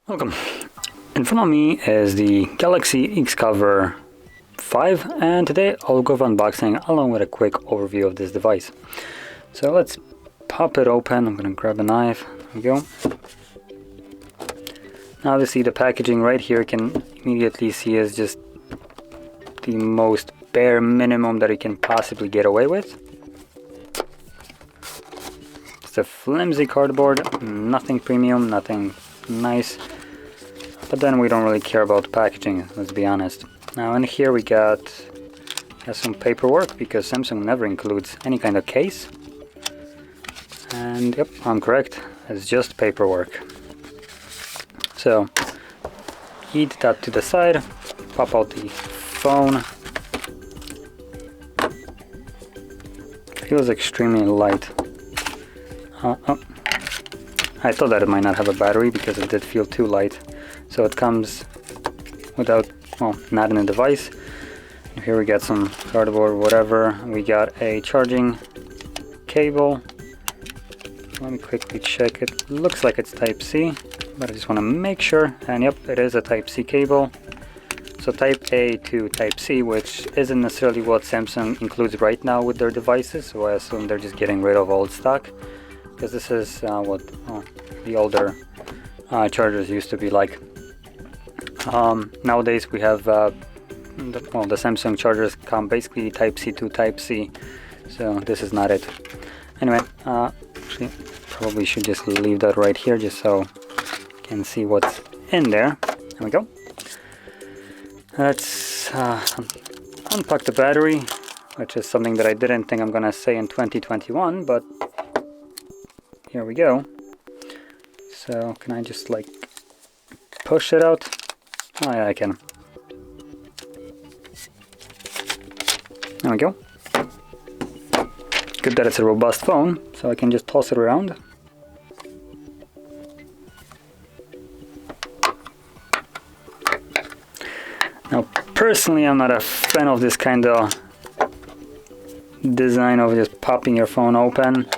Welcome. In front of me is the Galaxy XCover 5, and today I'll go over unboxing along with a quick overview of this device. So let's pop it open. I'm gonna grab a knife. There we go. Now obviously the packaging right here you can immediately see is just the most bare minimum that you can possibly get away with. It's a flimsy cardboard, nothing premium, nothing nice. But then we don't really care about the packaging, let's be honest. Now in here we got some paperwork, because Samsung never includes any kind of case. And yep, I'm correct, it's just paperwork. So, heat that to the side, pop out the phone. Feels extremely light. Oh. I thought that it might not have a battery because it did feel too light. So it comes without, well, not in a device. Here we got some cardboard, whatever. We got a charging cable. Let me quickly check. It looks like it's Type-C, but I just want to make sure. And yep, it is a Type-C cable. So Type A to Type-C, which isn't necessarily what Samsung includes right now with their devices. So I assume they're just getting rid of old stock, because this is what the older chargers used to be like. Nowadays we have the Samsung chargers come basically Type-C to Type-C, so this is not it. Anyway, actually probably should just leave that right here just so you can see what's in there. There we go. Let's unpack the battery, which is something that I didn't think I'm gonna say in 2021, but here we go. So can I just like push it out? Oh yeah, I can. There we go. Good that it's a robust phone, so I can just toss it around. Now, personally, I'm not a fan of this kind of design of just popping your phone open.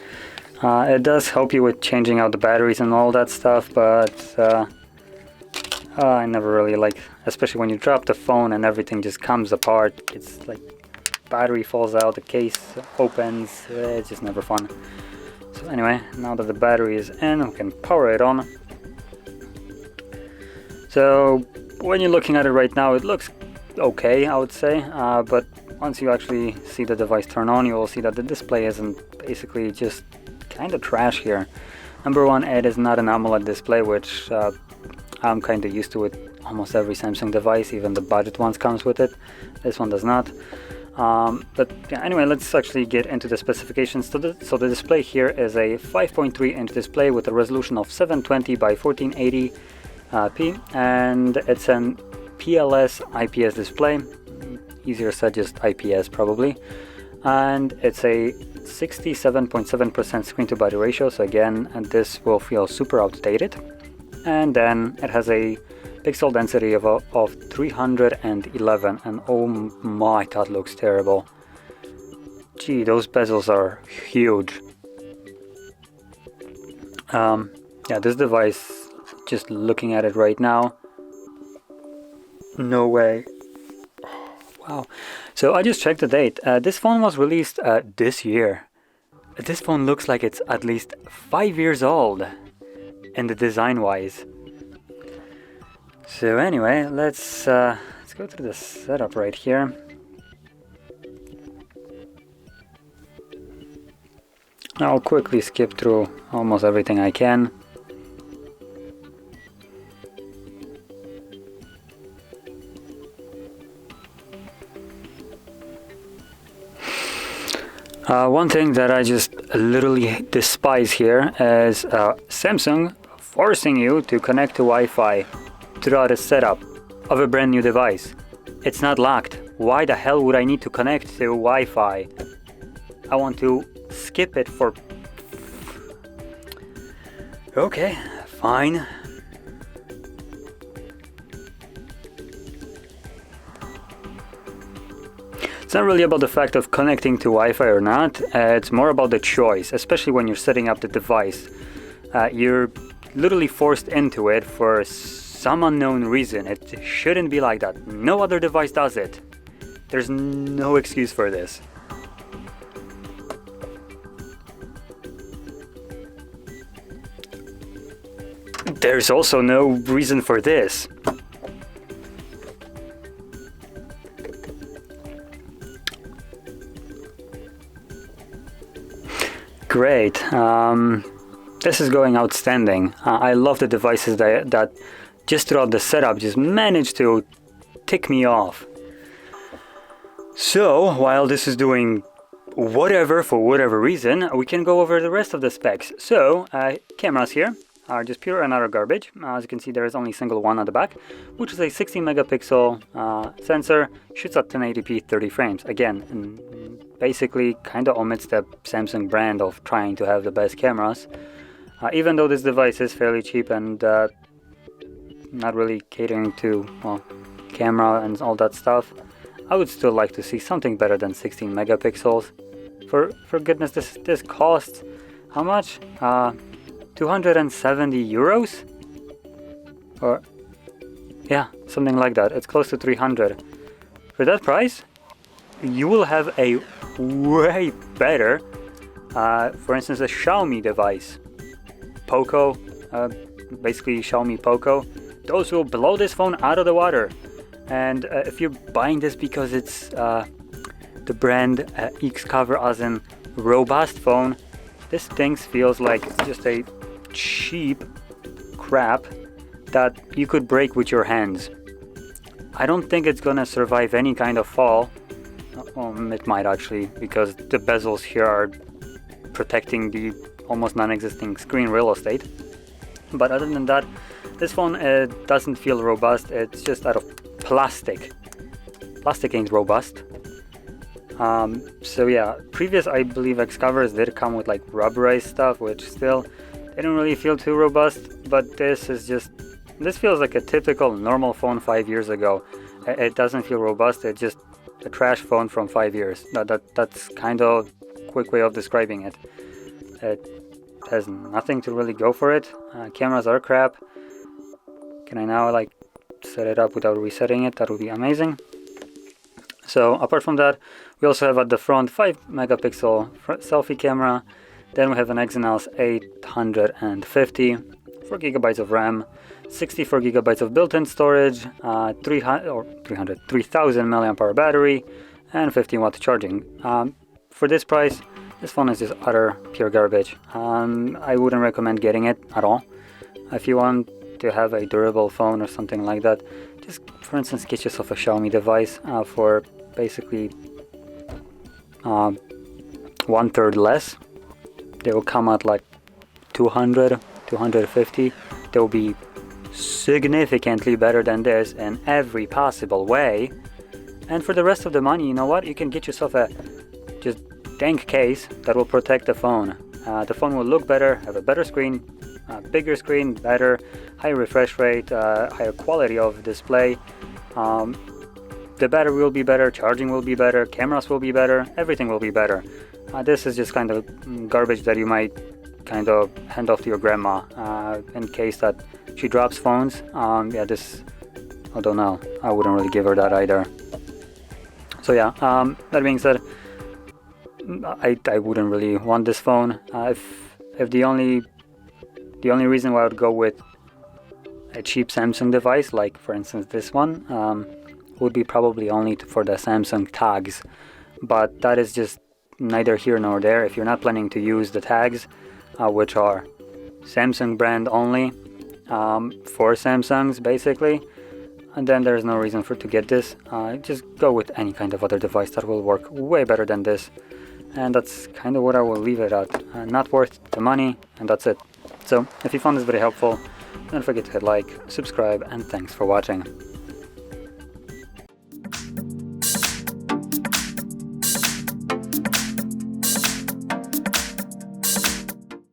It does help you with changing out the batteries and all that stuff, but I never really like, especially when you drop the phone and everything just comes apart. It's like battery falls out, the case opens, it's just never fun. So anyway, now that the battery is in, we can power it on. So when you're looking at it right now, it looks okay, I would say, but once you actually see the device turn on, you will see that the display isn't, basically just kind of trash here. Number one, it is not an AMOLED display, which I'm kind of used to with almost every Samsung device. Even the budget ones comes with it. This one does not. But yeah, anyway, let's actually get into the specifications. So the display here is a 5.3 inch display with a resolution of 720 by 1480p, and it's an PLS IPS display. Easier said, just IPS probably. And it's a 67.7% screen to body ratio, so again, and this will feel super outdated. And then it has a pixel density of 311, and oh my, that looks terrible. Gee, those bezels are huge. Yeah, this device, just looking at it right now, no way. Wow. So I just checked the date. This phone was released this year. This phone looks like it's at least 5 years old in the design wise. So anyway, let's go through the setup right here. I'll quickly skip through almost everything I can. One thing that I just literally despise here is Samsung forcing you to connect to Wi-Fi throughout the setup of a brand new device. It's not locked. Why the hell would I need to connect to Wi-Fi? I want to skip it for... Okay, fine. It's not really about the fact of connecting to Wi-Fi or not, it's more about the choice, especially when you're setting up the device. You're literally forced into it for some unknown reason. It shouldn't be like that. No other device does it. There's no excuse for this. There's also no reason for this. Great. This is going outstanding. I love the devices that just throughout the setup just managed to tick me off. So while this is doing whatever for whatever reason, we can go over the rest of the specs. So cameras here are just pure and utter garbage. As you can see, there is only a single one at the back, which is a 16 megapixel sensor, shoots at 1080p 30 frames. Again, basically kind of omits the Samsung brand of trying to have the best cameras. Even though this device is fairly cheap and not really catering to, well, camera and all that stuff, I would still like to see something better than 16 megapixels. For goodness, this costs how much? 270 euros? Or yeah, something like that. It's close to 300. For that price, you will have a way better, for instance, a Xiaomi device. Poco, basically Xiaomi Poco. Those will blow this phone out of the water. And if you're buying this because it's the brand XCover as in robust phone, this thing feels like just a cheap crap that you could break with your hands. I don't think it's gonna survive any kind of fall. Well, it might actually, because the bezels here are protecting the almost non-existing screen real estate. But other than that, this phone doesn't feel robust. It's just out of plastic. Plastic ain't robust. So yeah, previous I believe XCovers did come with like rubberized stuff, which still didn't really feel too robust. But this feels like a typical normal phone 5 years ago. It doesn't feel robust. It's just a trash phone from 5 years. That's kind of a quick way of describing it. It has nothing to really go for it. Cameras are crap. Can I now like set it up without resetting it? That would be amazing. So apart from that, we also have at the front 5 megapixel selfie camera. Then we have an Exynos 850, 4 gigabytes of RAM, 64 gigabytes of built-in storage, 3000 milliamp hour battery, and 15 watt charging. For this price, this phone is just utter pure garbage. I wouldn't recommend getting it at all. If you want to have a durable phone or something like that, just for instance get yourself a Xiaomi device for basically 1/3 less. They will come at like 200, 250. They will be significantly better than this in every possible way. And for the rest of the money, you know what? You can get yourself a just dank case that will protect the phone. The phone will look better, have a better screen, bigger screen, better, higher refresh rate, higher quality of display. The battery will be better, charging will be better, cameras will be better, everything will be better. This is just kind of garbage that you might kind of hand off to your grandma in case that she drops phones. Yeah, this, I don't know, I wouldn't really give her that either. So yeah, that being said, I wouldn't really want this phone. If the only reason why I would go with a cheap Samsung device, like for instance this one, would be probably only for the Samsung tags. But that is just neither here nor there. If you're not planning to use the tags, which are Samsung brand only, for Samsungs basically, and then there's no reason to get this. Just go with any kind of other device that will work way better than this. And that's kind of what I will leave it at. Not worth the money, and that's it. So if you found this very helpful, don't forget to hit like, subscribe, and thanks for watching.